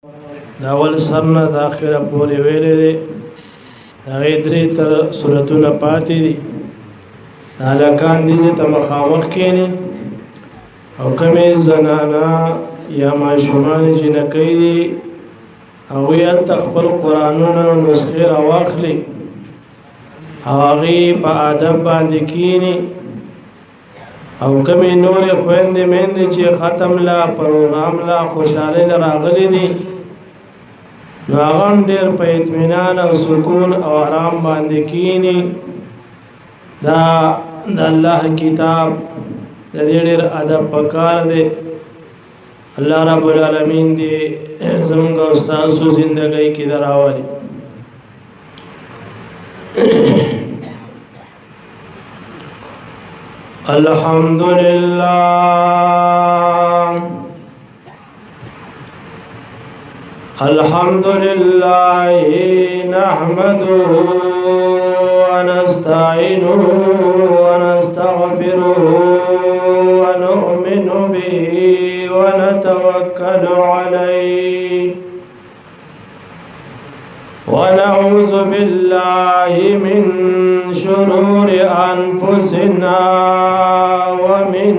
دا اول سرنا دا اخره پورې ویلې دي هغه درې تر سورتونه پاتې دي هلاکان دي چې مخامخ کېني او کومې زنانا یا ماشومان چې نه کوي هغه یې خپل قرآنونه نسخې راواخلي هغه په ادب باندې کېني او کومې نورې خويندې مېندې چې ختم لا پروګرام لا خوشاله راغلي دي راغم ډېر په اطمینان او سکون او آرام باندې کینی دا د الله کتاب د دې ډېر ادب پکار دی الله رب العالمین دې زموږ استاد سو ژوندۍ کې دراوالي الحمدلله الحمد لله نحمده ونستعينه ونستغفره ونؤمن به ونتوكل عليه ونعوذ بالله من شرور أنفسنا ومن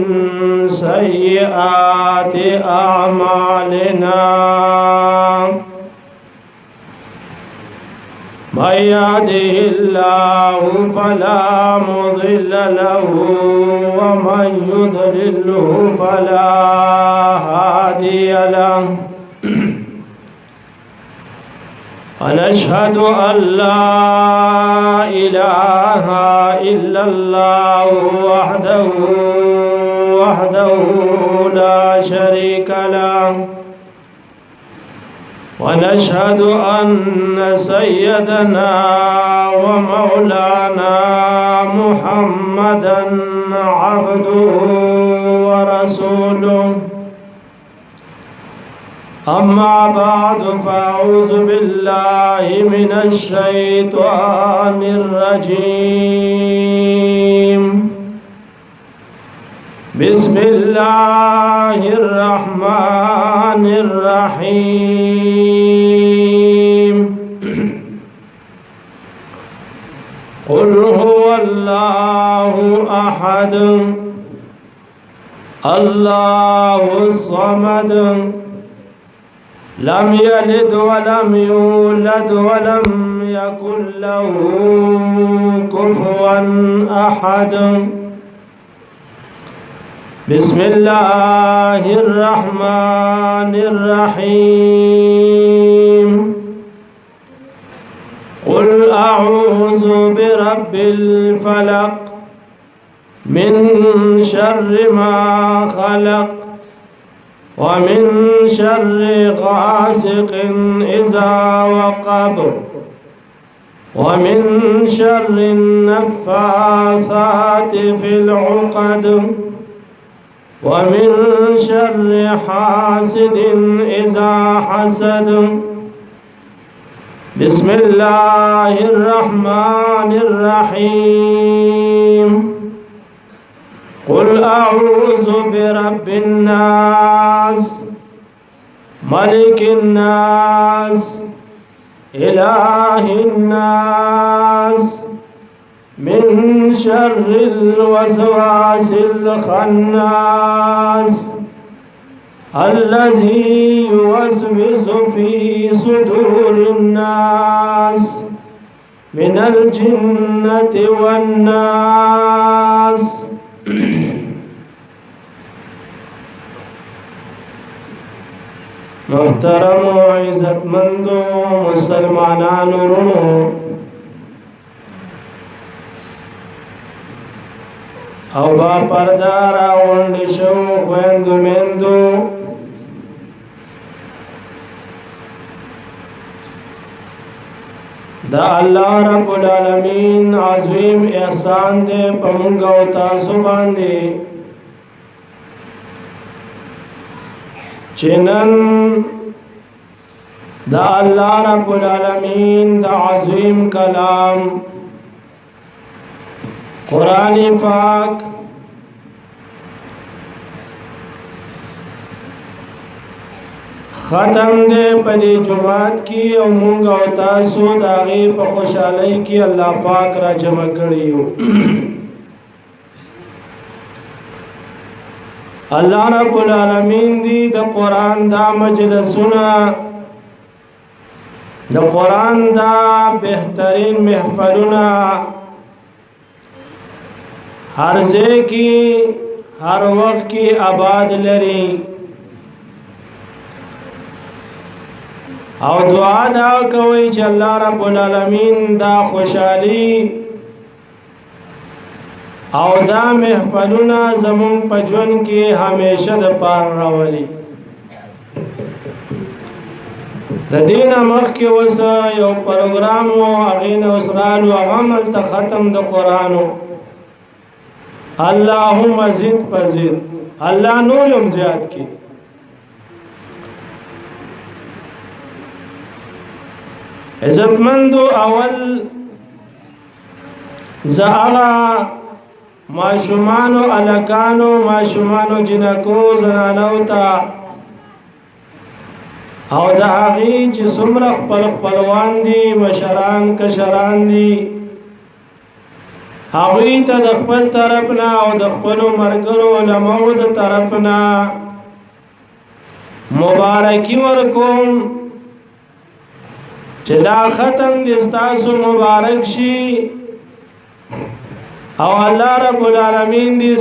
سيئات أعمالنا من يهده الله فلا مضل له ومن يضلله فلا هادي له ونشهد أن لا إله إلا الله وحده لا شريك له ونشهد أن سيدنا ومولانا محمدا عبده ورسوله أما بعد فأعوذ بالله من الشيطان الرجيم بسم الله الرحمن الرحيم قل هو الله أحد الله الصمد لم يلد ولم يولد ولم يكن له كفوا أحد بسم الله الرحمن الرحيم قل أعوذ برب الفلق من شر ما خلق ومن شر غاسق إذا وقب ومن شر النفاثات في العقد ومن شر حاسد إذا حسد بسم الله الرحمن الرحيم قل أعوذ برب الناس ملك الناس إله الناس من شر الوسواس الخناس الذي يوسوس في صدور الناس من الجنة والناس محترم و عزت مندو مسلمانان ورونو او با پردار راوند شو خویندو مندو دا الله رب العالمین عظیم احسان دے پمونگا و تاسو باندے چنن دا اللہ رب العالمین دا عظیم کلام قرآن پاک ختم دے پدی جماعت کی او مونږ او تاسو د هغې په خوشحالۍ کې الله پاک را جمع کړي یو الله رب العالمین دی د قرآن دا مجلسونه د قرآن دا بهترین محفلونه هر ځای کې هر وخت کې آباد لري او دعا دا کوي چې الله رب العالمین دا خوشحالي او دا محفلونه زمون په ژوند کې همیشه د پار راولي د دین مخکې اوس یو پروګرام او هغې نه اوس رالو هغه هملته ختم د قرآن اللهم زد فزد الله نور هم زیات کړي عزتمندو اول زهغه ماشومانو الکانو ماشومانو جنکو زنانو تا او د هغې چې څومره خپل خپلوان دي مشران کشران دي هغوی ته د خپل طرف نه او د خپلو ملګرو علماو د طرف نه مبارکي ورکوم چې دا ختم دې ستاسو مبارک شي او الله رب العالمین دې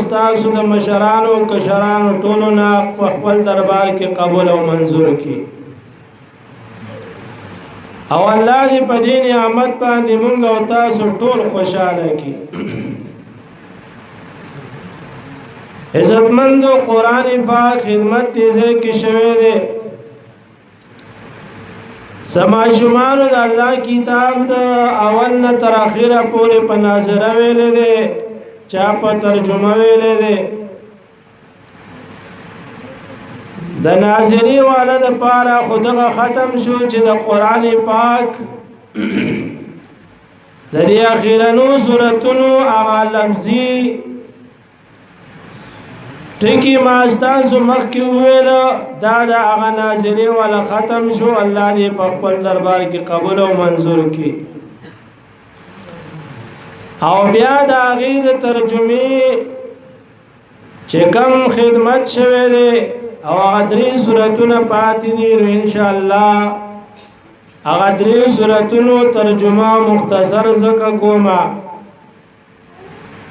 ستاسو د مشرانو کشرانو ټولو نه په خپل دربار کې قبول او منظور کړي او الله دې په دې نعمت باندې موږ او تاسو ټول خوشاله کړي عزتمندو قرآن پاک خدمت دې ځای کې شوی دی سماشمانو د الله کتاب د اول نه تر اخره پورې په ناظره ویلې ده چا په ترجمه ویلې ده د ناظری والا د پاره خودغه ختم شو چې د قران پاک د دې اخیرانو سوراتونو هغه لفظي ټکی ما ستاسو مخکې وویل دا د هغه ناظري والا ختم شو الله دې په خپل دربار کې قبول او منظور کړي او بیا د هغې د ترجمې چې کوم خدمت شوی دی او هغه 3 سورتونه پاتې دي نو انشاءالله هغه 3 سورتونو ترجمه مختصر ذکر کومه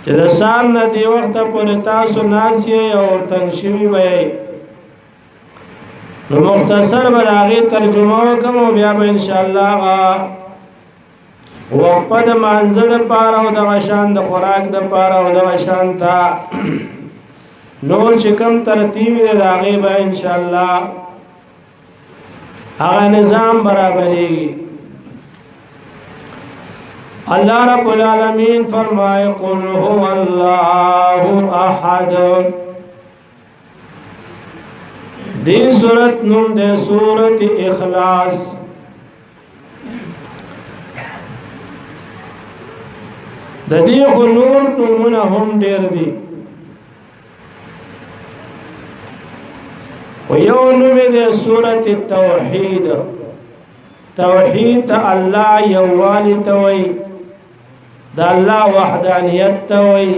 چې د سار نه دی وخت پورې تاسو ناسي او تنشوي وي نو مختصر به هغه ترجمه وکم او بیا به ان شاء الله وقفه د مانزه د پاره او د غشان د خوراک د پاره او د غشان تا نور چې کوم ترتیب دی د هغه به ان شاء الله هغه نظام برابرېږي اللہ رب العالمین فرمائے قل هو اللہ احد دی سورت نم دے سورت اخلاص دی خو نور نمونه هم ډیر دي و یو نوم دے سورت التوحید توحید الله یووالی توي دا الله وحدانیت توي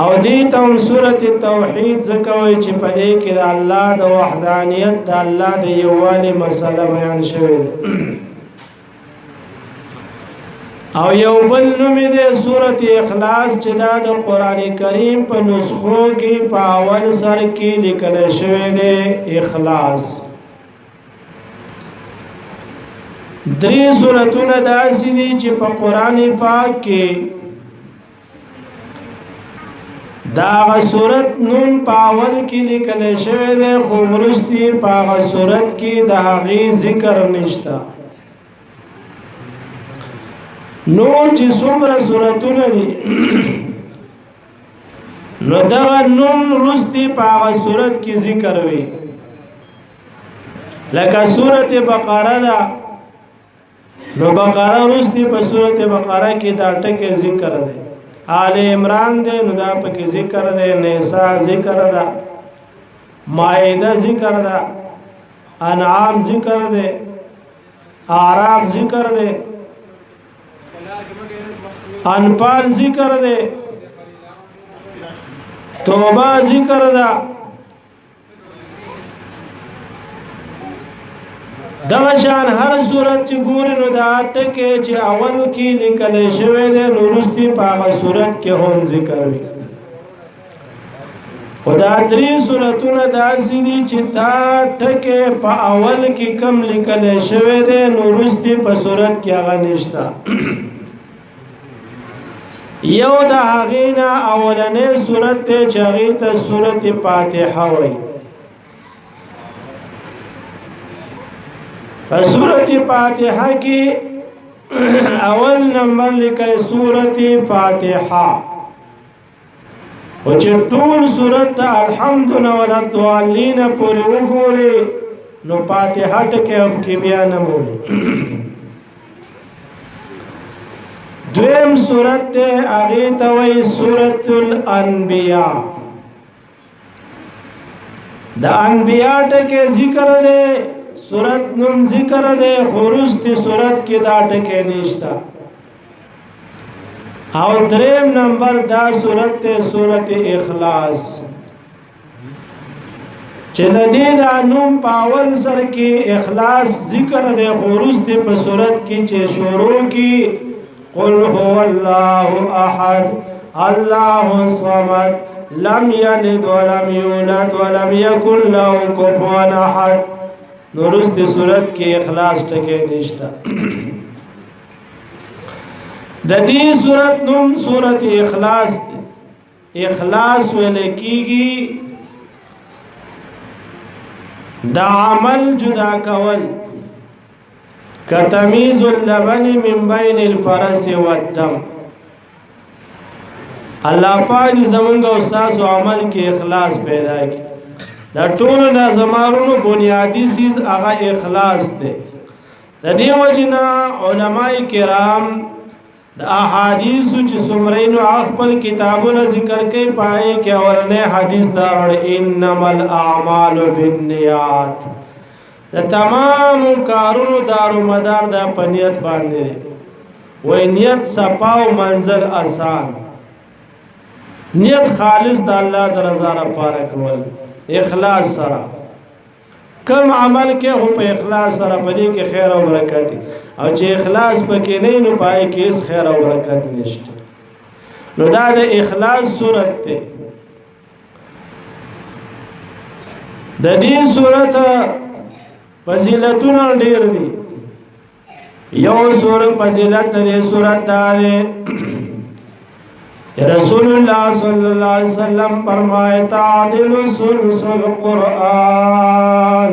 او دې ته سورۃ التوحید زکوي چې په دې کې د الله د وحدانیت د الله د یووالي مسله بیان شوی او یو بل نوم دې سورۃ اخلاص چې دا د قران کریم په نسخو کې په اول سر کې لیکل شوی دی اخلاص درې سورتونه داسې دي چې په قران پاک کې دا سورت نوم پاول کې لیکل شوی دی خو ورستی په هغه سورت کې د هغې ذکر نشته نور چې څومره سورتونه دي نو دغه نوم ورستی په هغه سورت کې ذکر وي لکه سورت بقره ده نو بقره ورستی په سورت بقره کې دا ټکی ذکر دی آل عمران دے نو دا پکی ذکر دے نساء ذکر دا مائده ذکر ده، انعام ذکر ده، اعراف ذکر ده، انفال ذکر ده، توبه ذکر ده. دغه شان هر صورت چې ګورې نو دا ټکي چې اول کې لیکل شوی دی نو وروستي په هغه صورت کې هم ذکر وي. خدا درې صورتونه داسې دي چې دا ټکي په اول کې کم لیکل شوی دی نو وروستي په صورت کې هغه نشته. یو د هغې نه اولنۍ صورت دی چې هغې ته صورت فاتحه وایي. سورت فاتحہ کی اول نمبر لکھے سورت فاتحہ وچے طول سورت الحمد والضالین پوری وګوري نو فاتحہ ټکے اب کی بیا نمولی. دویم سورت تے اغیت وی سورت الانبیاء. دا انبیاء ټکے ذکر دے سورت نم ذکر دے خورستی سورت کی دا ٹکے نشتا. اور دریم نمبر دا سورت تے سورت اخلاص چلدی دا نم پاول سر کی اخلاص ذکر دے خورستی پا سورت کی چے شروع کی قل هو اللہ احد اللہ صمد لم یلد ولم یولد ولم یکن له کفوا احد. نورستی صورت کی اخلاص ٹکے نشتا. دا دی صورت نم صورت اخلاص دی. اخلاص ویلے کی گی دا عمل جدا کول کتمیز اللبن من بین الفرس والدم. اللہ پاک زمانگا استاذ و عمل کی اخلاص پیدا کی. دا ټول نظمارونو بنیادی چیز هغه اخلاص دی. د دې وجنا علماء کرام د احادیث چې څومره خپل کتابونه ذکر کوي پای کې اولنې حدیث دا انما الاعمال بالنیات. د تمام کارونو دارو مدار د پنیت باندې وای نیت صفا او منزل آسان. نیت خالص د الله د رضا لپاره کول اخلاص سره. کم عمل کې هو په اخلاص سره پدې کې خیر او برکت او چې اخلاص پکې نه نو پای کې هیڅ خیر او برکت نشته. نو دا د اخلاص صورت ته د دې صورت فضیلتونه ډېر دي. یو صورت فضیلت دې صورت دا ده رسول اللہ صلی اللہ علیہ وسلم فرمائے تعدل ثلث القرآن.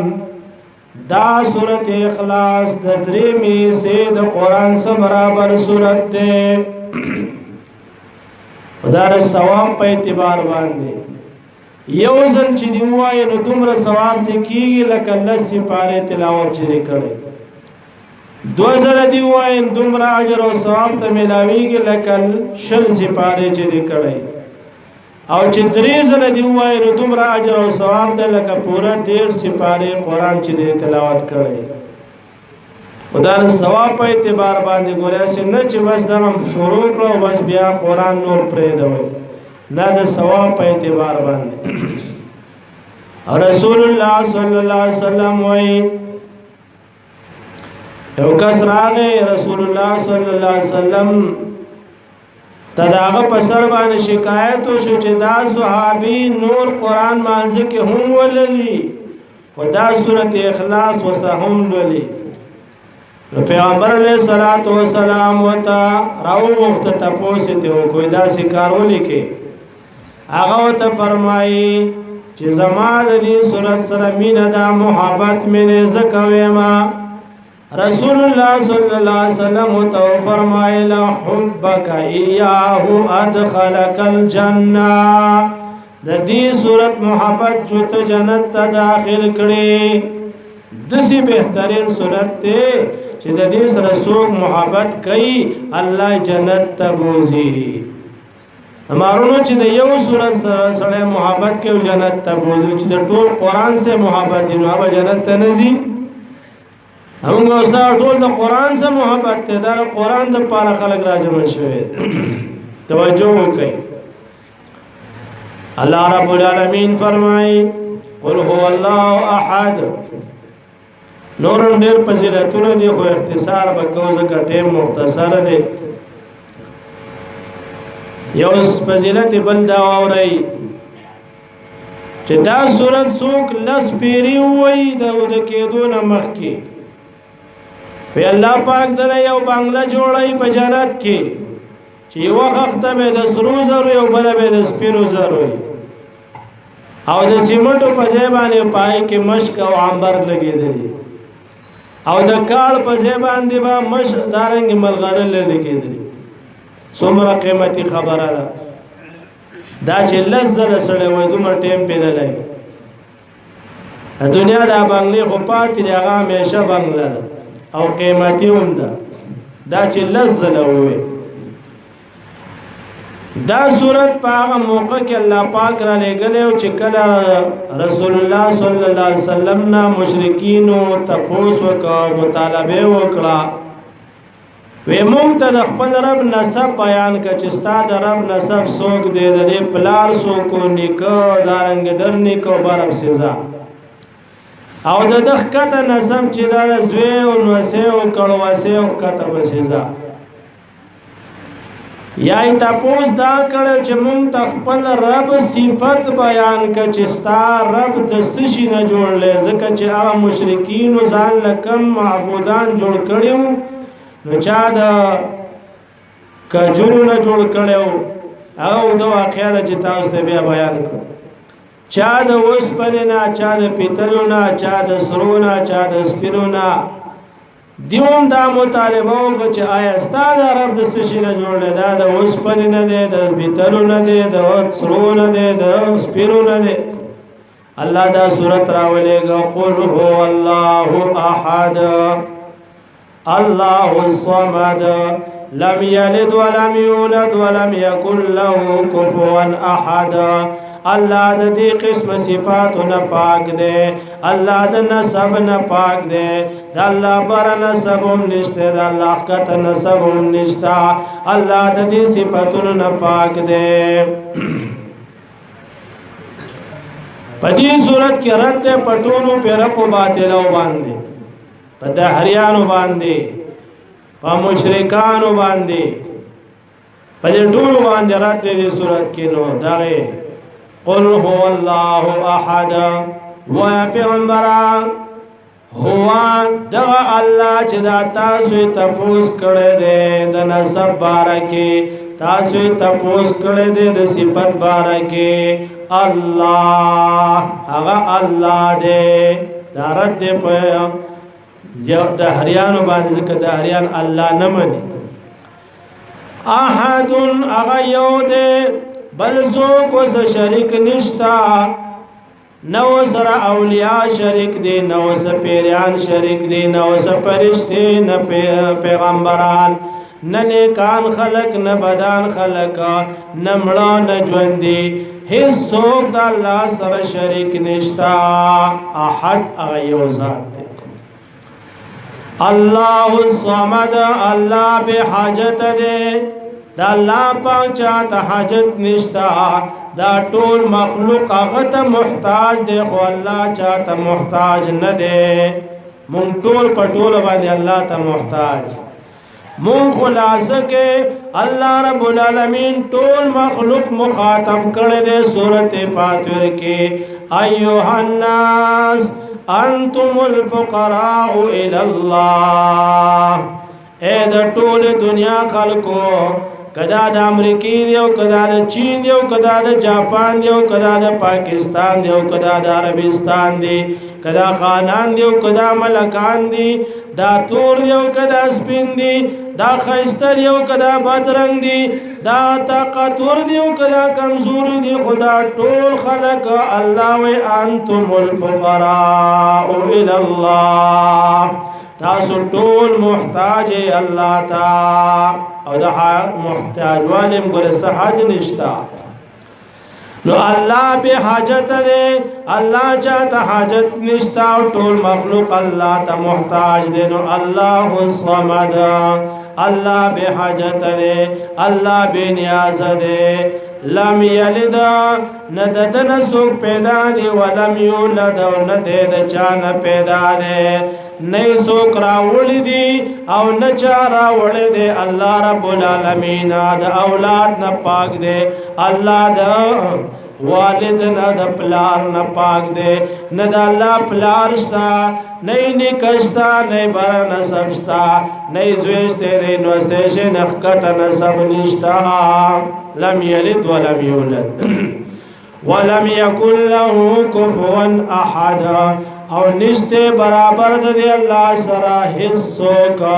دا صورت اخلاص دا دریمی سے دا قرآن سے برابر صورت دے. دا ثواب پہ اعتبار باندے یو ځل چې دی وایي نو دومره ثواب دی کیږي لکه لسی پاره تلاوت چې کړي. دو زره دی وای دومره اجر او ثواب ته ملاویږي لکه شل سپاره چې دی کړی. او چې درې زره دی وای نو دومره اجر او ثواب ته لکه پورا 13 سپاره قران چې دی تلاوت کړی. خدای ثواب په اعتبار باندې ګوریا سي نه چې بس دا شروع کړو بس بیا قران نور پرې دی نه د ثواب په اعتبار باندې. رسول الله صلی الله علیه وسلم وای یو کس راغی رسول الله صلی الله علیه وسلم تداغه په سر باندې شکایت وشو چې دا صحابي نور قران مانځي کې هم وللی خدا سورۃ اخلاص وسهم وللی. پیغمبر علیہ الصلوۃ والسلام وتا راو وخت تاسو ته کوئی دا کار ولیکي هغه ته فرمایي چې زما د دې سورۃ سره مینه دا محبت مې زکوي ما. رسول الله صلی الله علیه وسلم تو فرمایلا حبک ایاه ادخلک الجنه. د دې صورت محبت جو ته جنت ته داخل کړي. دسی بهترین صورت ته چې د دې سره څوک محبت کوي الله جنت ته بوزي. مارونو چې د یو صورت سره محبت کوي جنت ته بوزي چې د ټول قران سے محبت نو هغه جنت ته نزي همغه سره ټول د قران سره محبت ته دا قران د پاره خلق راجمع شوی توجه وکړئ الله رب العالمین فرمای قل هو الله احد نور ډېر فضیلتونه دي خو اختصار وکړو ځکه ټیم مختصر دی یو فضیلت بل دا اوري چې دا صورت څوک لس پیری وای د کېدو نه مخکې په الله پاک د یو بنگله جوړای په جنت کې چې یو وخت به د سرو زرو یو بل به د سپینو زرو او د سیمټو په ځای باندې پای کې مشک او عنبر لګېدلې او د کال په ځای باندې با مش دارنګ ملغلره لګېدلې څومره قیمتي خبره ده دا چې لزل سره وای دومره ټیم په نه لګي دنیا دا بنگلې خو پاتې هغه همیشه بنگله او قیمتي هم ده دا چې لزل وای دا صورت په هغه موقع کې الله پاک را لګلې او چې کله رسول الله صلی الله علیه وسلم نا مشرکین او تپوس وکړه مطالبه وکړه وې مونږ ته د خپل رب نسب بیان کړه چې ستاسو د رب نسب څوک دی د دې پلار څوک نیکو دارنګ در نیکو برب سزا او د دغه نسب چې دا زوی او نوسه او کړوسه او کته سزا یا تاسو دا کړه چې مونږ خپل رب صفات بیان کړه چې ستا رب د سشي نه جوړلې ځکه چې هغه مشرکین ځان لکم معبودان جوړ کړیو نو چا دا کجورو نه جوړ کړیو او دا واقعا چې تاسو ته بیا بیان کړ چا د اوسپنې نه چا د پیتلو نه چا د سرو نه چا د سپینو نه دیوم دا مطالبه وکړه چې آیا ستاسو رب د سشي نه جوړل دا د اوسپنې نه دی د پیتلو نه دی د سرو نه دی د سپینو نه دی الله دا سورت راولېږه قل هو الله احد الله الصمد لم يلد ولم يولد ولم يكن له كفوا احد الله د دې قسم صفاتونه پاک دی الله د نسب نه پاک دی د الله بر نسب هم نشته د الله کته نسب هم نشته الله د دې صفاتونو نه پاک دی په دې صورت کې رد پټونو پر کو باطلو باندې په دهریانو باندې په مشرکانو باندې په دې ټول باندې رد دې صورت کې نو دغه قل هو الله احد و پیغمبران هو دغه الله چې دا تاسو تفوس کړی دی د نسب بارکه تاسو تفوس کړی دی د صفات بارکه الله هغه الله دی دا رد په د هریانو باندې ځکه د هریان الله نه مني احد هغه یو دی بل څوک وس شریک نشتا نو سره اولیاء شریک دي نو سره پیران شریک دي نو سره فرشتي نه پیغمبران نه نیکان خلق نه بدان خلق نه مړه نه ژوند دي هیڅ څوک د الله سره شریک نشتا احد هغه یو ذات دی الله الصمد الله به حاجت دی دا الله پاک چاته حاجت نشتا دا ټول مخلوق هغه ته محتاج دی خو الله چاته محتاج نه دی مونږ ټول په ټول باندې الله ته محتاج مونږ خلاصه کې الله رب العالمین ټول مخلوق مخاطب کړي دی سورته فاتحه کې ایها الناس انتم الفقراء الى الله اے د ټول دنیا خلکو کدا د امریکای دی او کدا د چین دی او کدا د جاپان دی او کدا د پاکستان دی او کدا د عربستان دی کدا خانان دی او کدا ملکان دی دا تور دی او کدا سپین دی دا خیسته دی او کدا بدرنګ دی دا طاقتور دی او کدا کمزور دی خدا ټول خلق الله و انتم الفقراء الى الله تاسو ټول محتاج الله تا او د محتاج والم ګره صحاج نشتا نو الله به حاجت دے الله چاته حاجت نشتا او ټول مخلوق الله ته محتاج دے نو الله الصمد الله به حاجت دے الله به نیاز دے لم یلد نددن سوک پیدا دی ولم یولد او ندد چان پیدا دے نئی سوک راولی دی او نچا راولی دے اللہ رب العالمین دا اولاد نا پاک دے اللہ دا والد نه د پلار نه پاک دے نه د الله پلار شتا نه نکشتا نه بر نسب شتا نه زویشته نه نوسته نخکت نسب نشتا لم یلد ولم یولد ولم یکن له کفوا احد او نشته برابر د الله سره هیڅ کا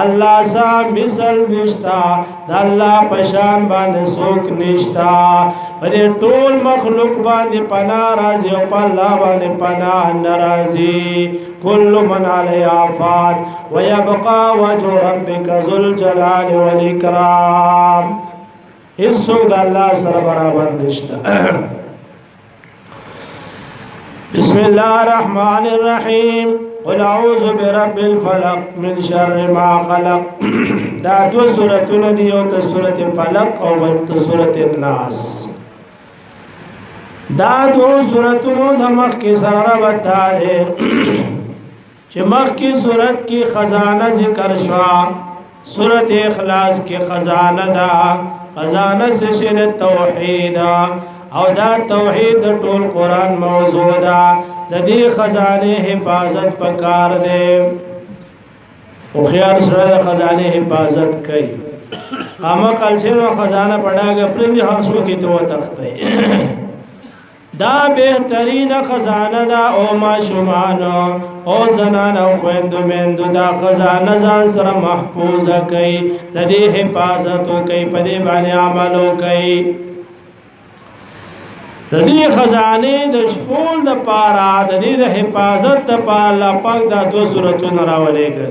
الله سا مثل نشتا د الله پشان باندې څوک نشتا دې ټول مخلوق باندې پناه راځي او په الله باندې پناه ناراضي كل من عليها فان ويبقى وجه ربك ذو الجلال والاكرام هیڅ د الله سره برابر نشتا بسم الله الرحمن الرحيم قل اعوذ برب الفلق من شر ما خلق دا دو سورتونه دي او ته سورته فلق او ته سورته الناس دا دو سورتونو د مخ کې سره وتا دي چې مخ کې سورت کې خزانه ذکر شوا سورته اخلاص کې خزانه دا خزانه سے توحید او دا توحید ټول قران موضوع دا د دې خزانه حفاظت پکار دی او خيار سره د خزانه حفاظت کوي اما کل چې خزانه پډاګه پر دې هر څو کې دوه تخته دا بهترین خزانه دا او ما شمانو او زنان او خويندو مندو دا خزانه ځان سره محفوظ کوي د دې حفاظت کوي په دې باندې عمل کوي د دې خزانه د شپول د پارا د دې د حفاظت د پاره الله پاک دا دو سورتونه راولېږي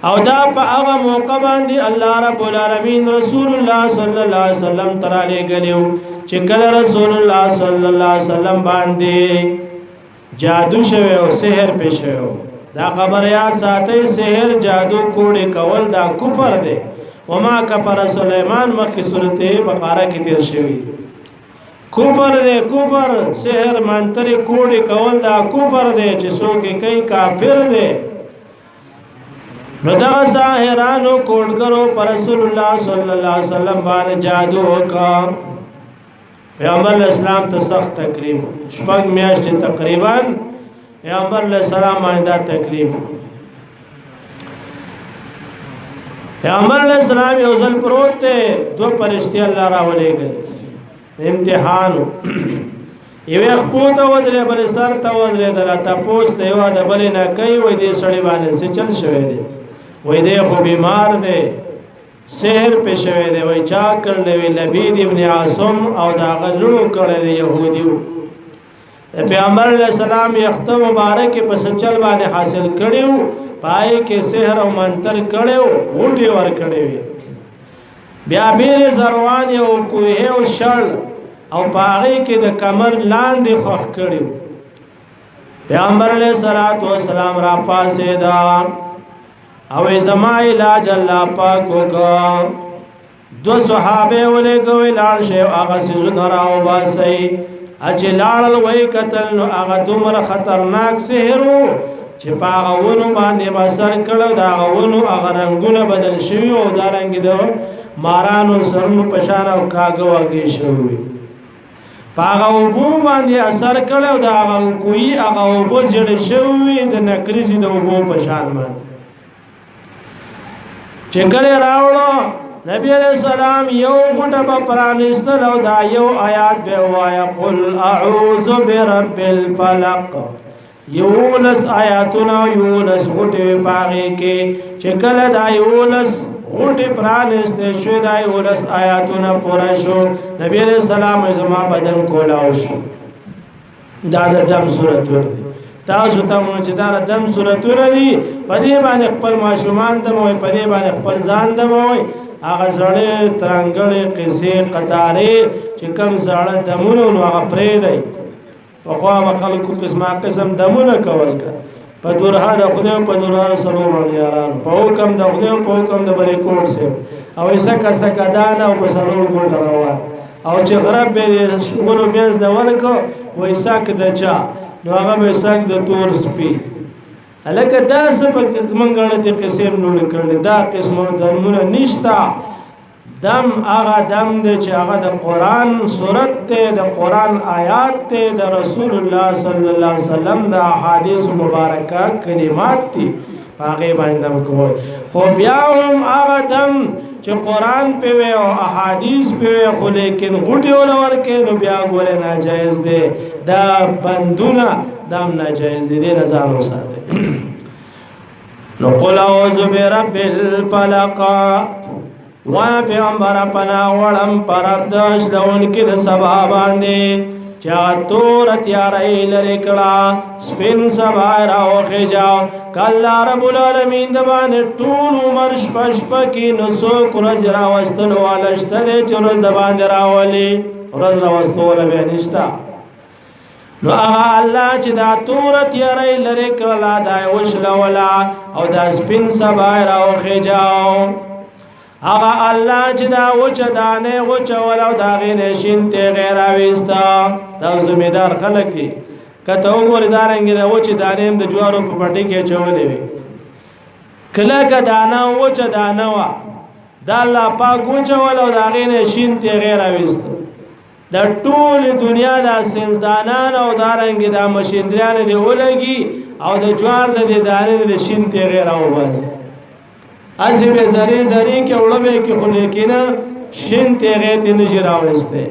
او دا په هغه موقع باندې الله رب العالمین رسول الله صلی الله علیه وسلم تراله غلیو چې کله رسول الله صلی الله علیه وسلم باندې جادو شوی او سحر پېښو دا خبر یاد ساتي سحر جادو کوډه کول دا کفر دی وما کفر سليمان مکه سورته بقره کې تیر شوی کفر دے کفر سحر منتر کوڑی کول دا کفر دے چسو کے کئی کافر دے نو دا ساحرانو کوڑ کرو پر رسول اللہ صلی اللہ علیہ وسلم بان جادو کا پیغمبر اسلام تا سخت تکلیف شپگ میاشت تقریبا پیغمبر علیہ السلام آئندہ تکلیف پیغمبر علیہ السلام یوزل پروت تے دو پرشتی اللہ راولے گئے امتحان یو خپوت ودرې بل سر ته ودرې دلا تاسو ته یو د بل نه کوي وې دې سړی باندې څه چل شوی دی وې دې خو بیمار دی سحر په شوی دی وې چا کړل وی لبید ابن عاصم او دا غلو کړل دی يهوديو پیغمبر علیہ السلام یخت مبارک په سچل باندې حاصل کړیو پای کې سحر او منتر کړیو وټي ور کړیو بیا بیر زروان یو کوه او شړ او پاغي کې د کمر لاندې خوخ کړیو پیغمبر علیہ الصلوۃ والسلام را پاسه دا او زما علاج الله پاک وکا دو صحابه ولې کوي لاړ شي هغه سيزونه راو باسي اچ لاړل وای قتل نو هغه دومره خطرناک سحرو چې پاغونو باندې بسر کړو دا غونو هغه رنگونه بدل شوی او دا رنگ دو مارانو سرونو پشان او کاغو اگې شوی پاغو بو باندې اثر کړو دا هغه کوی هغه بو جوړ شوی د نکریزي د بو پشان باندې چې کله راوړو نبی علیہ السلام یو غټه په پرانستل او دا یو آیات به وایا قل اعوذ برب الفلق یونس آیاتنا یونس غټه پاغي کې چې کله دا یونس غټه پرانسته شو دا یونس آیاتنا پورا شو نبی علیہ السلام زما بدن کولاو شو دا د دم سورته تاسو ته مو چې دا دم صورتونه دي په دې باندې خپل ماشومان ته مو په دې باندې خپل ځان ته مو هغه زړې ترنګړې قصې قطارې چې کوم زړه دمونه نو هغه پرې دی خو هغه خلکو قسم دمونه کول په دورها د خدای په دورها سلام علیکم په حکم د خدای په حکم د بری کوټ سه او ایسا کسه کدان او په سلام ګټ روان او چې غرب به ورو بیاز د ورکو وایسا کده چا نو هغه به ساک د تور سپی الکه دا څه په منګړه دي قسم نو کړل دا قسمه دمونه نشتا دم هغه دم دی چې هغه د قران سورت ته د قران آیات ته د رسول الله صلی الله علیه وسلم د احادیث مبارکه کلمات دي هغه باندې کوي خو بیا هم هغه دم چې قران په وی او احادیث په وی خو لیکن غټي ولور کې نو بیا ګوره ناجایز دي دا بندونه دم ناجایز دي نه ځانو ساتي نو قل اعوذ برب الفلق وایا پیغمبر پنا وړم پرب دش لون کې د سبا باندې چا تور تیارې لری کړه سپین سبا راوخه جاو کله رب العالمین د باندې ټول عمر شپش پکې نو سو کورز راوستلو والشته چې ورځ د باندې راولي ورځ راوستول به نشتا نو هغه الله چې دا تور تیارې لری کړه دا وشله ولا او دا سپین سبا راوخه جاو هغه الله چې دا وچ دانه وچ ولو دا غین شین ته غیر اويستا دا زمیدار خلک دي کته وګوري دا رنګ دا وچ دانه د جوارو په پټي کې چولې وي کله ک دانه وچ دانه وا دا الله پاک وچ ولو دا غین شین ته غیر اويستا د ټول دنیا دا سنځدانان او دا رنګ دا مشیندریان دی ولګي او د جوار د دانه د شین ته غیر اوباس ازی به زری زری کې وړبه کې خو لیکنا شین تیغه ته نشي راوړسته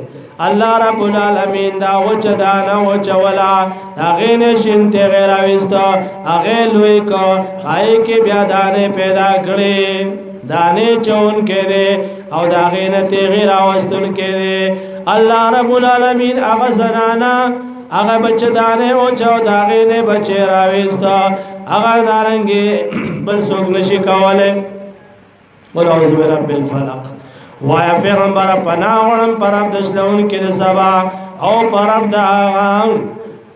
الله رب العالمین دا وچ دانا وچ ولا دا غین شین تیغه راوسته هغه لوی کو پای کې بیا دانه پیدا کړي دانه چون کې دي او دا غین تیغه راوستون کې دي الله رب العالمین هغه زنانا هغه بچ دانه او چا دا غین بچ راوسته هغه دارنګي بل څوک نشي کوله ول اعوذ برب الفلق وایا پیغمبر پناه وړم پرب دشلون کې د سبا او پرب د اغام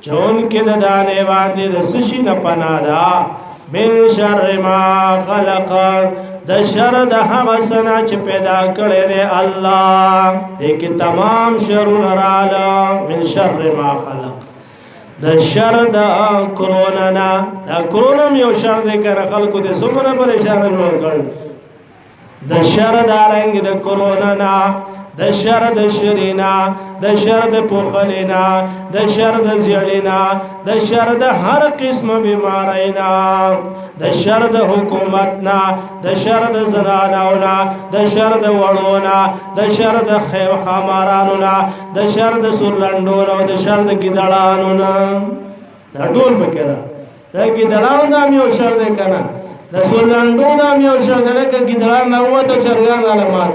چون کې د دانه باندې د سشي نه پناه دا من شر ما خلق د شر د هغه سنا چې پیدا کړی دی الله دې کې تمام شرونه رااله من شر ما خلق د شر د کرونا نه د کرونا یو شر دی کنه خلکو دې څومره پریشان وکړ د شر د رنګ د کرونا نه د شر د شرینا د شر د پوخلینا د شر د زیړینا د شر د هر قسم بیمارینا د شر د حکومت نه د شر د زنانونا د شر د وړونا د شر د خامارانو نه د شر د سورلندونو د شر د ګډړانو نه دا ټول پکره دا ګډړانو نام یو شر دی کنه د سورلندونو نام یو شر دی لکه ګډړان نه وته چرګان علامات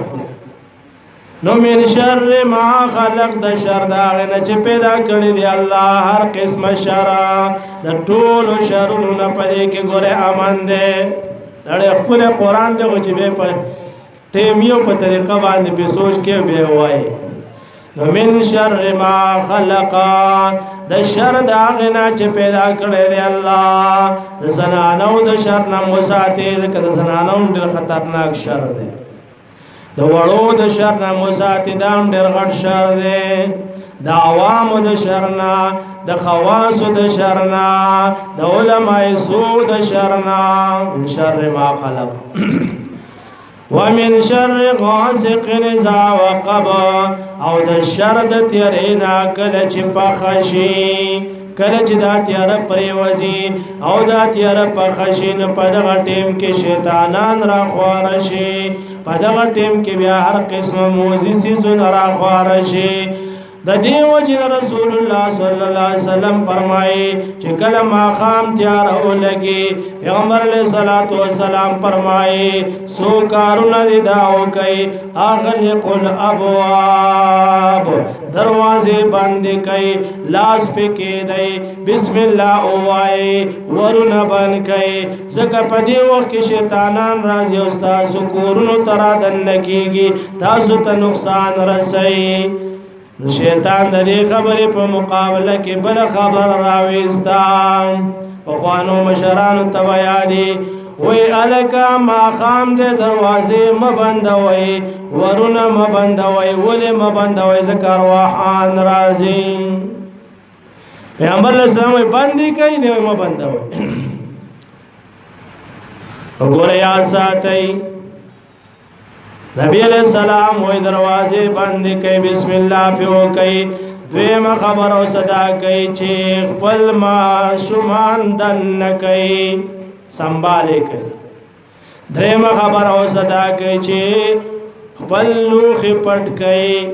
نو من شر ما خلق د شر دا غنه چې پیدا کړی دی الله هر قسم شر د ټول شرونو نه پدې کې ګوره امان دی دا خپل قران دی چې به په ټیمیو په طریقه باندې په سوچ کې به وای نو من شر ما خلق د شر دا غنه چې پیدا کړی دی الله د زنانو د شر نه مساته د زنانو ډېر خطرناک شر دی د وړو د شر نه مساته دام ډېر غټ شر دی د عوامو د شر نه د خواصو د شر نه د علماء سوء د شر نه من شر ما خلق ومن شر غاسق اذا وقب او د شر د تیرینا کله چې پخشي کله چې دا تیار پریوزي او دا تیار پخشي نه په دغه ټیم کې شیطانان را خوار شي په دغه ټیم کې بیا هر قسم موزي سيزونه را خوار شي د دې وجه رسول الله صلی الله علیه وسلم فرمایي چې کله ماښام تیار ولګي پیغمبر علیه الصلاۃ والسلام فرمایي سو کارونه دي دا وکي اغلق الابواب دروازه بند کړي لاس پکې دی بسم الله اوای ورونه بند کړي ځکه په دې وخت کې شیطانان راځي او تاسو کورونو ترادن کیږي تاسو ته نقصان رسي شیطان د دې خبرې په مقابله کې بل خبر راويستا په خوانو مشرانو تبعادي وی الکا ما خام دے دروازے مبندوئی ورونه مبندوئی ولی مبندوئی ذکر واحان رازی پیغمبر علیہ السلام وی بندی کئی دے وی مبندوئی وگوری یاد ساتھئی نبی علیہ السلام وی دروازے بندی کئی بسم اللہ پیو کئی دویم خبر و صدا کئی چیخ پل ما شمان دن کئی سنبالے کئی دریم خبر او صدا کئی چی خپل لوخی پٹ کئی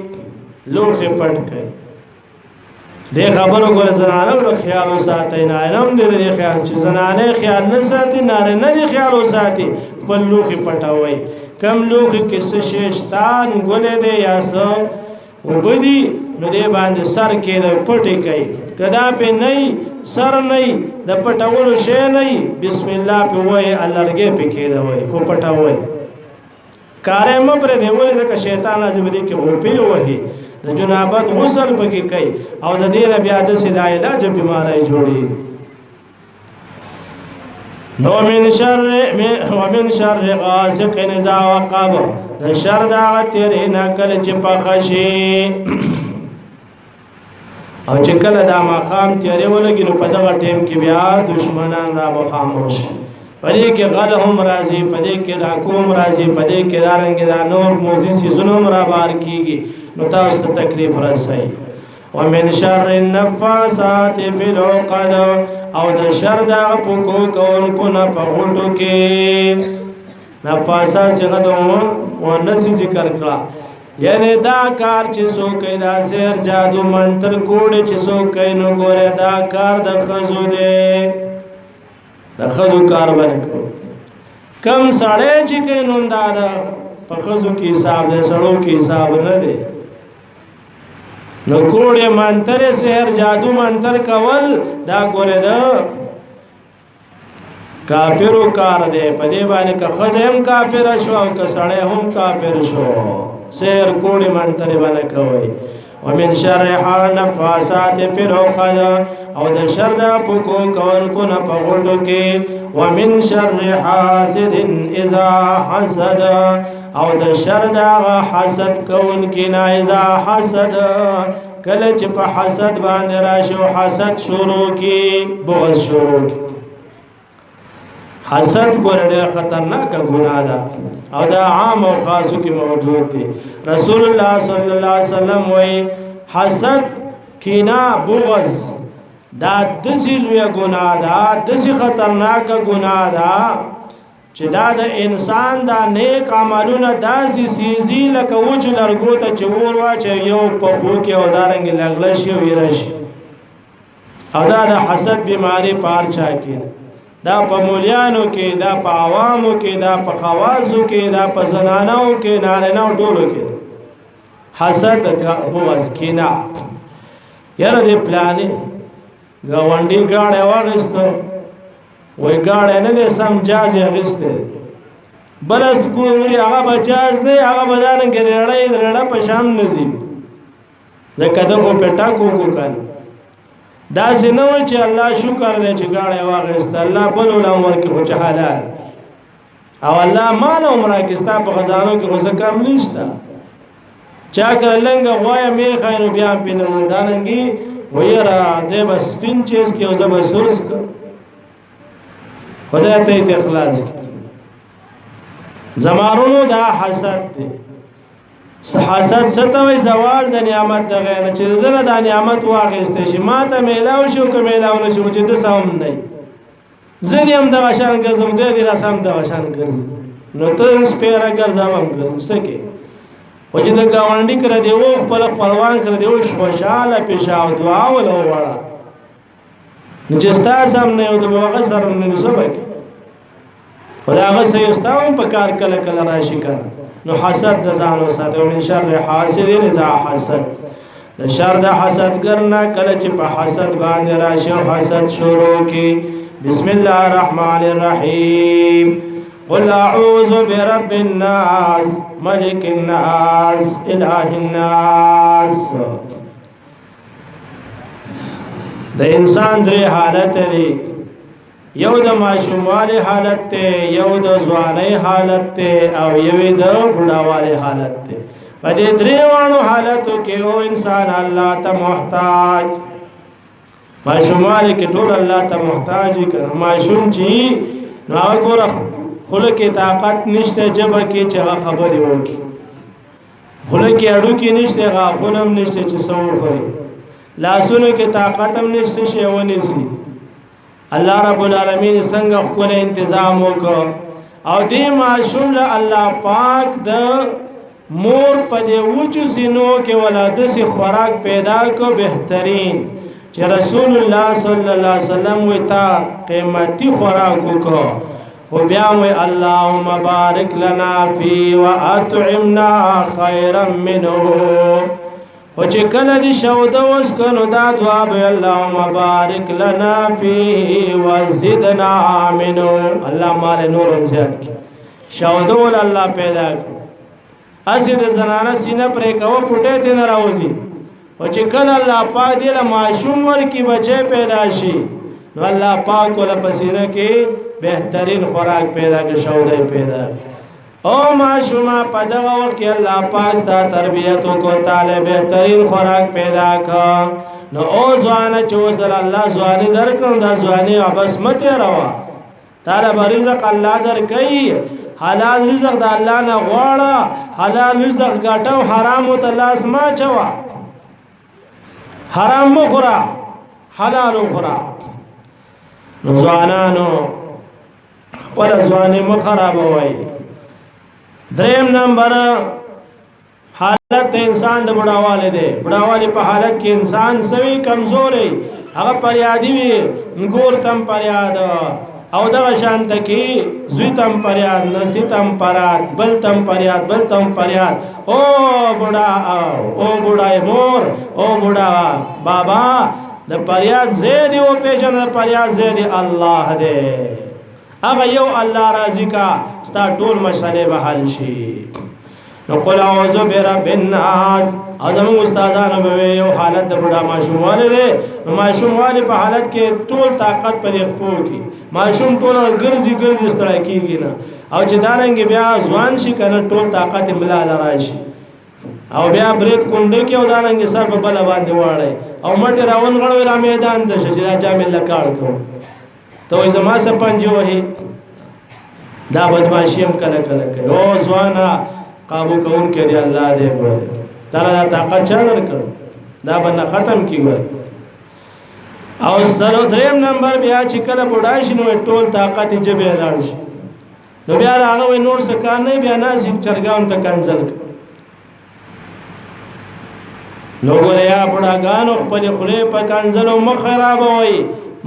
دے خبرو گوڑا زنانو رو خیالو ساتی نائنم دے خیال چی زنانے خیال نساتی نارے ندی خیالو ساتی خپل لوخی پٹاوئی کم لوخی کس شیشتان گولے دے یا سو و بدی نو دے باندې سر کې د پټي کوي کدا په نه سر نه د پټولو شی نه بسم الله په وای الرګه په کې دا وای خو پټوي کارې م پر دی ولې ځکه شیطان اجب دي کې او په وای د جنابت غسل پکې کوي او د دې بیا د سلا علاج بیماری جوړي نو من شر غاسق اذا وقب د شر دا تیرې نه کله چې پخشي او چې کله دا ماښام تیارې ولګي نو په دغه ټیم کې بیا دشمنان را مخامخ شي پدې کې غل هم راځي پدې کې ډاکو هم راځي پدې کې دارنګ دا نور موزي سيزونه هم را بار کیږي نو تاسو ته تکلیف رسي ومن شر النفاثات في العقد او د شر دا پکو کوونکو نه په غوټو کې نفاثات څنګه دوه ونسي ذکر کړه یعنی دا کار چې څوک دا سیر جادو منتر کوړي چې څوک نو ګوره دا کار د خزو دی د خزو کار باندې کم سړی چې کینوم دا په خزو کې حساب دی سړو کې حساب نه دی نو کوړي منتر سیر جادو منتر کول دا ګوره دا کافرو کار دی په دې باندې که خزه هم کافر شو او که سړی هم کافر شو سیر کوڑی منتر بنا کوئی ومن شر نفاسات فی العقد او د شر دا پکو کون کو نه پغړو کې ومن شر حاسد اذا حسد او د شر دا حسد کون کې نه اذا حسد کله چې په حسد باندې راشو حسد شروع کی بغض شروع کی حسد ګورډه خطرناک ګناه ده او دا عام او خاص کې موجود دي رسول الله صلی الله علیه وسلم وای حسد کینا بغض دا دسی لوی ګناه ده دسی خطرناک ګناه ده چې دا د انسان دا نیک عملونه داسې سیزي لکه وچ لرګو ته چور واچي یو په خو کې او دارنګ لغله شي ویرش او دا د حسد بیماری پارچا کې دا په مولیانو کې دا په عوامو کې دا په خوازو کې دا په زنانو کې نارینه ټولو کې حسد بغض کینا یاره دې پلانې گاونډي گاړې واغستو وای گاړې نه سم جاز اغسته بلس کوری هغه بجاز نه هغه بدان ګرړې درړه په شام نزي زکه دغه پټا کو کان دا سينو چې الله شکر دې چې گاړې واغست الله بل عمر کې خو حلال او الله مال عمره کې ستا په خزانو کې خو کم نشته چا کړه لنګ غوای می خیر بیا پین دانګي ويرا دې بس پین چیز کې او زب سورس خدای ته اخلاص زمارونو دا حسد دی حسد ستوي زوال د نعمت د غیر چې دغه د نعمت واغسته شي ماته میلاو شو که میلاو نشو چې د سم نه زدي هم د غشان ګرځم د دې رسم د غشان ګرځم نو ته سپیره ګرځم ګرځم سکه او چې د گاونډي کړه دی او خپل خپلوان کړه دی او خوشاله پېښاو دعا ولا وړه نو چې تاسو هم نه یو د هغه سره نه سبق خدای هغه سيستاوم په کار کله کله راشي کنه نو حسد د ځان وساته من شر حاسد اذا حسد د شر د حسدګر نه کله چې په حسد باندې راشي او حسد شروع کی بسم الله الرحمن الرحیم قل اعوذ برب الناس ملك الناس اله الناس د انسان درې حالت دي یو د ماشوموالي حالت ته یو د ځواني حالت ته او یو د بډاوالي حالت ته په دې دریوانو حالتو کې او انسان الله ته محتاج ماشوموالي کې ټول الله ته محتاج کړه ماشوم چې نو وګوره خله کې طاقت نشته جبه کې چې خبرې وکړي خله کې اډو کې نشته غاخونم نشته چې سو خوري لاسونو کې طاقت هم نشته شی ونیسي الله رب العالمین څنګه خپل تنظیم وکړ او دې معشوم له الله پاک د مور په دې وچو سينو کې ولادت سي خوراک پیدا کو بهترین چې رسول الله صلی الله علیه وسلم وتا قیمتي خوراک وکړو خو بیا وی اللهم بارک لنا فی واطعمنا خیرا منه او چې کله دې شوده وس کنو دا دعا به اللهم بارک لنا فی وزدنا منه الله مال نور زیات کی شوده ول الله پیدا اسی د زنانه سینه پرې کو پټه دې نه راوځي او چې کله الله پاک دې له معشوم ورکی بچي پیدا شي نو الله پاک ول پسینه کې بهترین خوراک پیدا کې شوده پیدا او معشومه په دغه وخت کې الله پاک ستا تربیت کو تعالی بهترین خوراک پیدا کا نو او ځوان چې وسل الله ځواني درکړ دا ځواني بس مته روا تعالی رزق الله درکې حلال رزق د الله نه غواړه حلال رزق ګټو حرام ته لاس ما چوا حرام مخورا حلال مخورا ځوانانو خپل ځواني مخرب وای دریم نمبر حالت انسان د بډاواله دی بډاواله په حالت کې انسان سوي کمزوري هغه پریادي وي نګور تم پریاد او دغه شانت کې زوی تم پریاد نسی تم پرات بل تم پریاد بل تم پریاد او بډا مور او بډا بابا د پریاد زید او پیژن د پریاد زید الله دی هغه یو الله راضی کا ستا ټول مسئله به حل شي نو قل اعوذ برب الناس اعظم استادانو به یو حالت د بډا ماشومواله دي نو ماشومواله په حالت کې ټول طاقت پر خپل کی ماشوم ټول ګرځي ستړی کیږي نه او چې دارنګ بیا ځوان شي کنه ټول طاقت ملا راشي او بیا برید کونډه کې او دارنګ سر په بل باندې واړی او مټ راون غړو را میدان د شجرا جامل لکاړ کو تو زما سپنجو وهي دا بدمعشی هم کله کله کوي او ځوانا قابو کون کې دی الله دې ګور تعالی طاقت چا ورکړ دا بنه ختم کیږي او سلو دریم نمبر بیا چې کله بډای شي نو ټول طاقت جبه لاړ شي نو بیا هغه نور څه کار نه بیا نازک چرګاون ته کنځل نو ګوریا بډاګانو خپل خله په کنځلو مخ خراب وای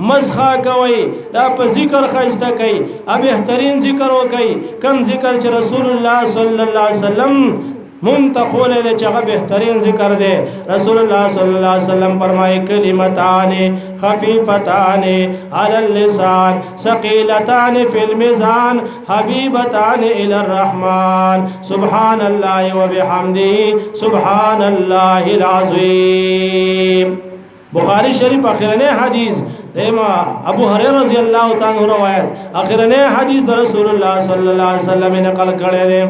مسخه کوي دا په ذکر خاصته کوي ا بهترین ذکر وکي کم ذکر چې رسول الله صلی الله علیه وسلم منتقول دے چاہا بہترین ذکر دے رسول اللہ صلی اللہ علیہ وسلم فرمائے کلمتان خفیفتان علی اللسان ثقیلتان فی المیزان حبیبتان الی الرحمن سبحان اللہ و بحمدہ سبحان اللہ العظیم بخاری شریف اخرنے حدیث دیما ابو حریرہ رضی اللہ تعالی روایت اخرنے حدیث رسول اللہ صلی اللہ علیہ وسلم نقل کرے دے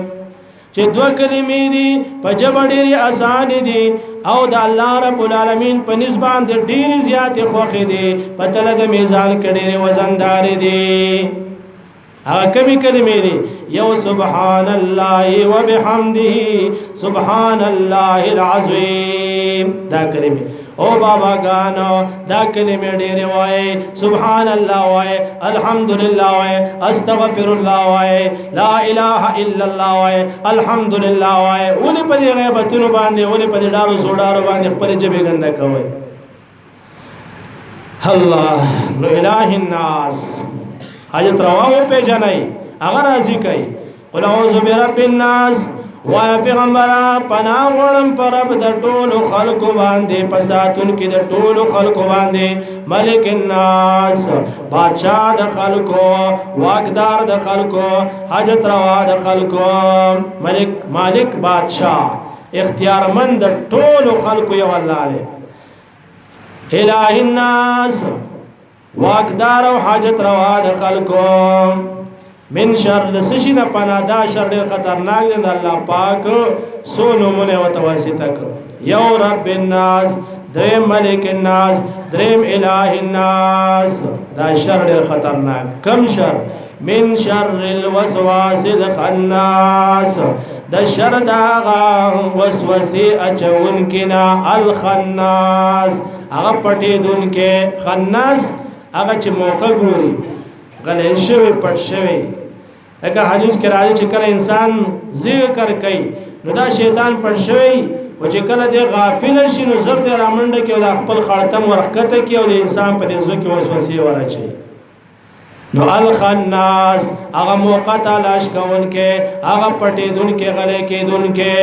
چې دوه کلمې دي په جبه ډېرې اسانې دي او د الله رب العالمین په نسبت ډېرې زیاتې خوښې دي په تله د میزان کې ډېرې وزندارې دي هغه کومې کلمې دي یو سبحان الله وبحمده سبحان الله العظیم دا کلمې او بابا گانو دا کلمه ډېرې وایي سبحان الله وایي الحمدلله وایي استغفر الله وایي لا اله الا الله وایي الحمدلله وایي ولې په دې غیبتونو باندې ولې په دې ډارو سوډارو باندې خپل جبې ګنده کوي الله نو اله الناس حاجت روا و پیژنئ هغه راضي کوي قل اعوذ برب الناس وایا پیغمبره پناه غواړم پر رب د ټولو خلکو باندې پساتون کې د ټولو خلکو باندې ملک الناس بادشاہ د خلکو واقدار د خلکو حاجت روا د خلکو مالک بادشاہ اختیارمند د ټولو خلکو یو الله دی الہ الناس واقدار او حاجت روا د خلکو من شر د سشي نه پنادا شر ډېر خطرناک دی د الله پاک سو نومونه وتواسطه یو رب الناس دریم ملک الناس دریم الہ الناس دا شر ډېر خطرناک کم شر من شر الوسواس الخناس د شر داغه وسوسه اچون کنا الخناس هغه پټیدون کې خناس هغه چې موقع ګوري غلې شوی پټ شوی لکه حدیث کې راځي چې کله انسان ذکر کوي نو دا شیطان پټ شوی او چې کله دې غافل شي نو زر دې رامنډه کې او د خپل خړتم ورخته کې او د انسان په دې ځکه کې وسوسه ورچي نو الخناس هغه موقع تلاش کون کې هغه پټیدون کې غلې کېدون کې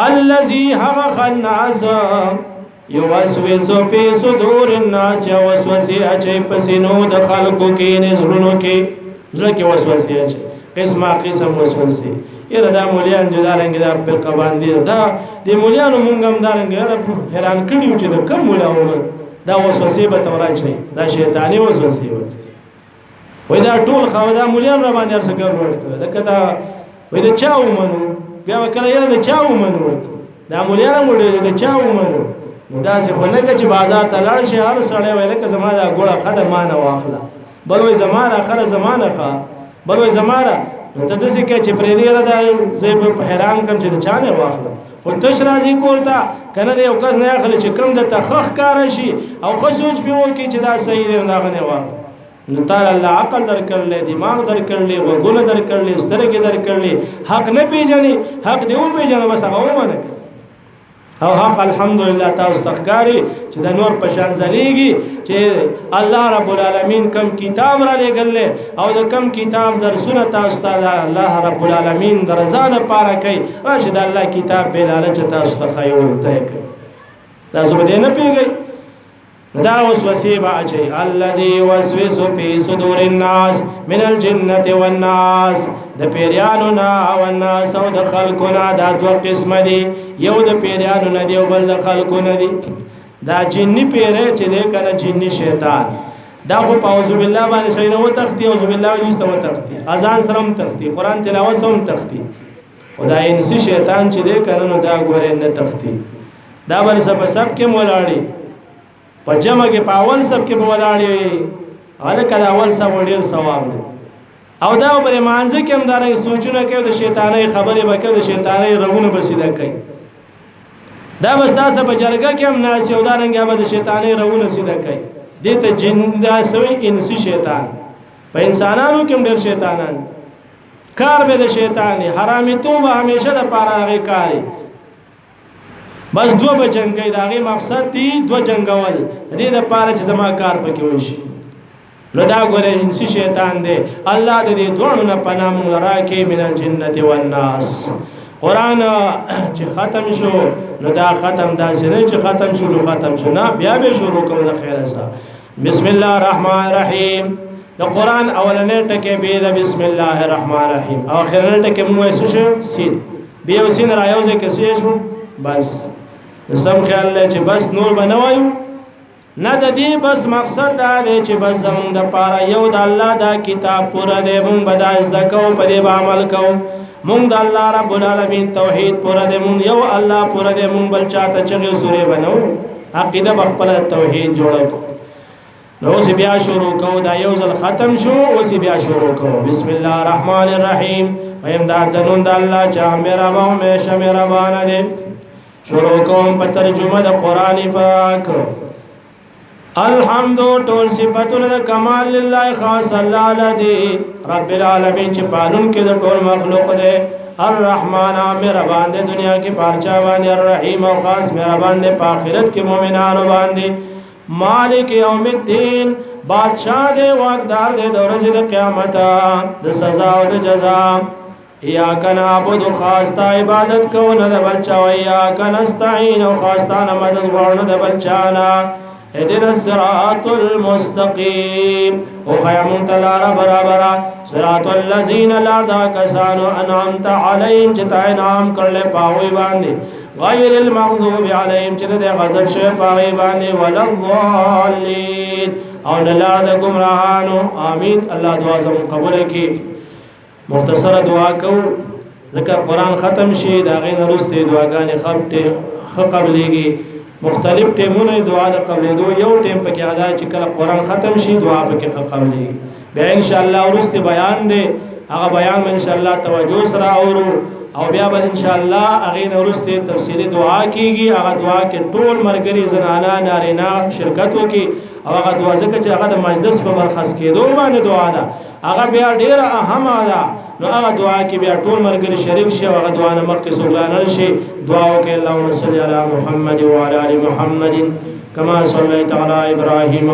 الذي هغه خناس یوسوس فی صدور الناس یا وسوسه اچي پسینو د خلقو کې نزړونو کې زړه کې وسوسه اچي قسمه قسم وسوسه یره دا مولیان جدارنګ دا په قبان دي دا د مولیانو مونږ هم دارنګ حیران کړیو چې د کم مولاونه دا وسوسه به تورای دا شیطانی وسوسه وي دا ټول خو دا مولیان را باندې ارڅ ګرځول دا کدا وي دا چا ومنو بیا وکړه یره دا چا ومنو دا مولیان موږ دا چا ومنو دا څه خو نه چې بازار ته لاړ شي هر سړی ویل که زما دا ګوړه خده مانه واخله بل وای زمانه خره زمانه ښه بل وای زمانه ته داسې کې چې پرې دی را دا زه په حیران کم چې د چا نه واخله خو تش راځي کورته کنه د یو کس نه اخلي چې کم د تخخ کار شي او خو سوچ به وکړي چې دا صحیح دی دا غنه واخله نو تعالی الله عقل درکړلې دماغ درکړلې وګونه درکړلې سترګې درکړلې حق نه پیژني حق دی و پیژنه بس هغه ومنه او حق الحمدلله تاسو تخکاری چې د نور په شان زلیږي چې الله رب العالمین کم کتاب را لګل او د کم کتاب درسونه تاسو ته الله رب العالمین درزا د پاره کوي راشد الله کتاب به لالچ تاسو ته خیول ته کوي تاسو به نه پیږئ دا وسوسه باچي الذي وسوس في صدور الناس من الجنه والناس د پیرانو نا او الناس او د خلقنا دا دو قسم دي یو د پیرانو نه دی او بل د خلقو نه دی دا جنی پیره چې دی کنه جنی شیطان دا خو اعوذ بالله باندې شینه و تختی اعوذ بالله یست و تختی اذان سرم تختی قران تلاوت سم تختی خدای انسی شیطان چې دی کنه نو دا ګوره نه تختی دا بل سب کې مولاړي په جمع کې په اول سب کې په ولاړی الکه دا اول سب ډیر ثواب دی او دا پر مانځ کې هم دا سوچونه کوي د شیطانای خبره وکړي د شیطانای رغونه بسیده کوي دا بس تاسو په جرګه کې هم ناس یو دا رنګه به د شیطانای رغونه سیده کوي دته جن دا سوی انسی شیطان په انسانانو کې هم ډیر شیطانان کار به د شیطانی حرامي توبه همیشه د پاره غي کاری بس دو بجنګي داغه مقصد دی دو جنگول دې د پاره چې زما کار پکې وشي نو دا ګوره انسی شیطان دی الله دې دوړو نه پناه مونږ راکې من الجنه والناس قران چې ختم شو نو دا ختم دا سره چې ختم شو نه بیا به شروع کوو د خیره سره بسم الله الرحمن الرحیم د قران اولنې ټکي به د بسم الله الرحمن الرحیم او اخرنې ټکي مو وایو سین بیا وسین رايوځي کې شو بس سم خیال لې چې بس نور بنوایو نه د دې بس مقصد دا دی چې بس زمونږ د پاره یو د الله دا کتاب پوره دی مونږ به دا زده کوو په دې به عمل کوو مونږ د الله رب العالمین توحید پوره دی مونږ یو الله پوره دی مونږ بل چاته چغې سورې بنو عقیده خپل توحید جوړو نو اوس بیا شروع کوو دا یو ځل ختم شو اوس بیا شروع کوو بسم الله الرحمن الرحیم ویم دا د نوم د الله چې مهربان همیشه مهربان دی شروع کوم په ترجمه د قران پاک. الحمد ټول صفاتونه د کمال لله خاص الله الذي رب العالمین چې پالون کې د ټول مخلوق دی. الرحمن مهربان دی دنیا کې پارچا باندې. الرحیم او خاص مهربان دی په آخرت کې مؤمنانو باندې. مالک یوم الدین بادشاہ دی واقدار دی د ورځې د قیامت د سزا او د جزا. ایاک نعبد خاص تا عبادت کو نه د بلچا او ایاک نستعين او خاص تا نه مدد غواړو د بلچا نه. اهدنا الصراط المستقيم او خیامون تلارا برابر صراط الذين لا دا کسانو انعمت عليهم چې تا انعام کړل پاوی باندې غیر المغضوب عليهم چې د غضب شوی پاوی باندې ولا الضالين او نه لار د گمراهانو. امين. الله دعا زموږ قبول کړي. مختصر دعا کو ذکر قرآن ختم شي دا غین رسته دعاګانې خپټه قبلېږي. مختلف ټیمونه دعا د قبلېدو یو ټیم پکې ادا چې کله قرآن ختم شي دعا پکې قبلېږي. بیا ان شاء الله ورسته بیان دی هغه بیان ان شاء الله توجه سره اورو او بیا به ان شاء الله هغه ورسته تفصیلی دعا کیږي. هغه دعا کې ټول مرګري زنانه نارینه شرکت وکي او هغه دعا ځکه چې هغه د مجلس په مرخص کېدو باندې دعا ده هغه بیا ډیره اهمه ده. نو هغه دعا کې بیا ټول مرګري شریک شي او هغه دعا نه مخکې سوګلانل شي. دعا وکړي اللهم صل علی محمد وعلى ال محمد كما صليت على ابراهيم